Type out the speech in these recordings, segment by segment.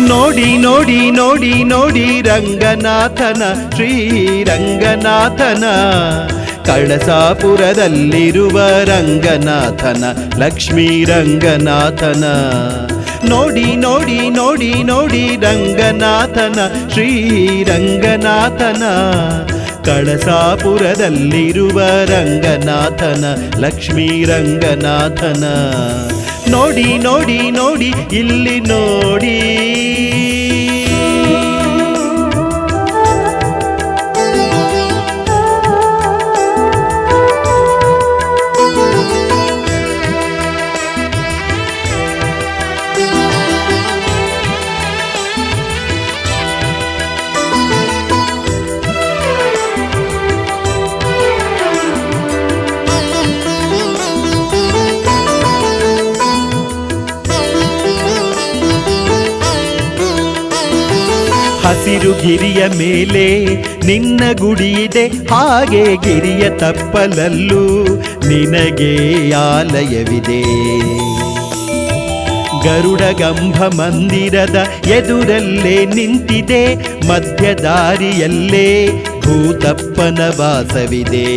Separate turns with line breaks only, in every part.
ನೋಡಿ ನೋಡಿ ನೋಡಿ ನೋಡಿ ರಂಗನಾಥನ ಶ್ರೀರಂಗನಾಥನ ಕಳಸಾಪುರದಲ್ಲಿರುವ ರಂಗನಾಥನ ಲಕ್ಷ್ಮೀ ರಂಗನಾಥನ ನೋಡಿ ನೋಡಿ ನೋಡಿ ನೋಡಿ ರಂಗನಾಥನ ಶ್ರೀರಂಗನಾಥನ ಕಳಸಾಪುರದಲ್ಲಿರುವ ರಂಗನಾಥನ ಲಕ್ಷ್ಮೀ ರಂಗನಾಥನ ನೋಡಿ ನೋಡಿ ನೋಡಿ ಇಲ್ಲಿ ನೋಡಿ ಹಸಿರು ಗಿರಿಯ ಮೇಲೆ ನಿನ್ನ ಗುಡಿಯಿದೆ, ಹಾಗೆ ಗಿರಿಯ ತಪ್ಪಲಲ್ಲೂ ನಿನಗೆ ಆಲಯವಿದೆ. ಗರುಡಗಂಭ ಮಂದಿರದ ಎದುರಲ್ಲೇ ನಿಂತಿದೆ, ಮಧ್ಯದಾರಿಯಲ್ಲೇ ಭೂತಪ್ಪನ ವಾಸವಿದೆ.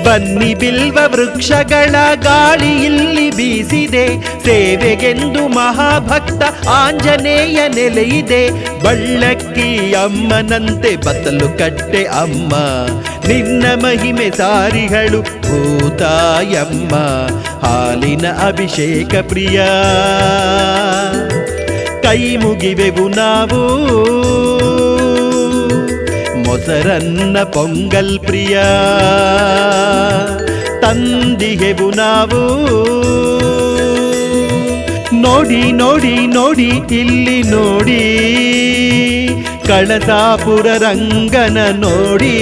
ಬನ್ನಿ ಬಿಲ್ವ ವೃಕ್ಷಗಳ ಗಾಳಿ ಇಲ್ಲಿ ಬೀಸಿದೆ, ಸೇವೆಗೆಂದು ಮಹಾಭಕ್ತ ಆಂಜನೇಯ ನೆಲೆಯಿದೆ. ಬಳ್ಳಕ್ಕಿ ಅಮ್ಮನಂತೆ ಬತ್ತಲು ಕಟ್ಟೆ ಅಮ್ಮ, ನಿನ್ನ ಮಹಿಮೆ ಸಾರಿಗಳು ಭೂತಾಯಮ್ಮ. ಹಾಲಿನ ಅಭಿಷೇಕ ಪ್ರಿಯ ಕೈ ಮುಗಿವೆವು ನಾವು, ಮೊಸರನ್ನ ಪೊಂಗಲ್ ಪ್ರಿಯ ತಂದಿಗೆವು ನಾವು. ನೋಡಿ ನೋಡಿ ನೋಡಿ ಇಲ್ಲಿ ನೋಡಿ, ಕಳಸಾಪುರ ರಂಗನ ನೋಡಿ.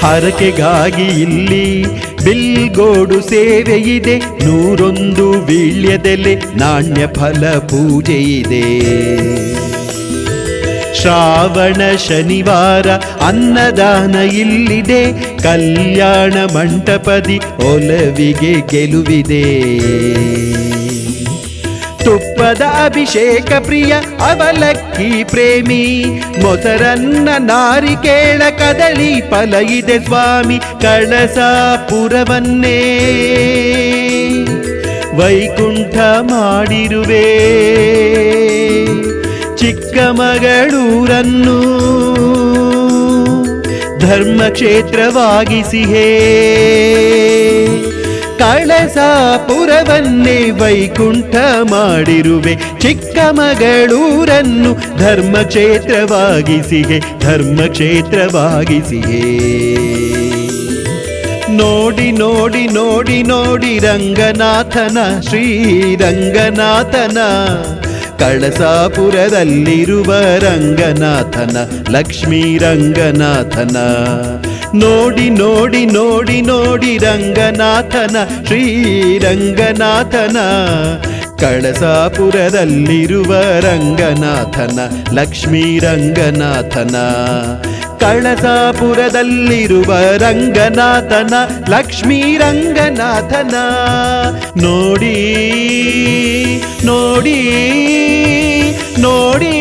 ಹರಕೆಗಾಗಿ ಇಲ್ಲಿ ಬಿಲ್ಗೋಡು ಸೇವೆಯಿದೆ, 101 ವೀಳ್ಯದೆಲೆ ನಾಣ್ಯ ಫಲ ಪೂಜೆಯಿದೆ. ಶ್ರಾವಣ ಶನಿವಾರ ಅನ್ನದಾನ ಇಲ್ಲಿದೆ, ಕಲ್ಯಾಣ ಮಂಟಪದಿ ಒಲವಿಗೆ ಗೆಲುವಿದೆ. ತುಪ್ಪದ ಅಭಿಷೇಕ ಪ್ರಿಯ ಅವಲಕ್ಕಿ ಪ್ರೇಮಿ, ಮೊಸರನ್ನ ನಾರಿಕೇಳ ಕದಳಿ ಫಲ ಇದೆ ಸ್ವಾಮಿ. ಕಳಸಾಪುರವನ್ನೇ ವೈಕುಂಠ ಮಾಡಿರುವೆ, ಚಿಕ್ಕಮಗಳೂರನ್ನು ಧರ್ಮಕ್ಷೇತ್ರವಾಗಿಸಿಹೇ. ಕಳಸಾಪುರವನ್ನೇ ವೈಕುಂಠ ಮಾಡಿರುವೆ, ಚಿಕ್ಕಮಗಳೂರನ್ನು ಧರ್ಮಕ್ಷೇತ್ರವಾಗಿಸಿಹೆ, ಧರ್ಮಕ್ಷೇತ್ರವಾಗಿಸಿಹೆ. ನೋಡಿ ನೋಡಿ ನೋಡಿ ನೋಡಿ ರಂಗನಾಥನ ಶ್ರೀರಂಗನಾಥನ, ಕಳಸಾಪುರದಲ್ಲಿರುವ ರಂಗನಾಥನ ಲಕ್ಷ್ಮೀ ರಂಗನಾಥನ. ನೋಡಿ ನೋಡಿ ನೋಡಿ ನೋಡಿ ರಂಗನಾಥನ ಶ್ರೀರಂಗನಾಥನ, ಕಳಸಾಪುರದಲ್ಲಿರುವ ರಂಗನಾಥನ ಲಕ್ಷ್ಮೀ ರಂಗನಾಥನ. ಕಳಸಾಪುರದಲ್ಲಿರುವ ರಂಗನಾಥನ ಲಕ್ಷ್ಮೀ ರಂಗನಾಥನ. ನೋಡಿ ನೋಡಿ ನೋಡಿ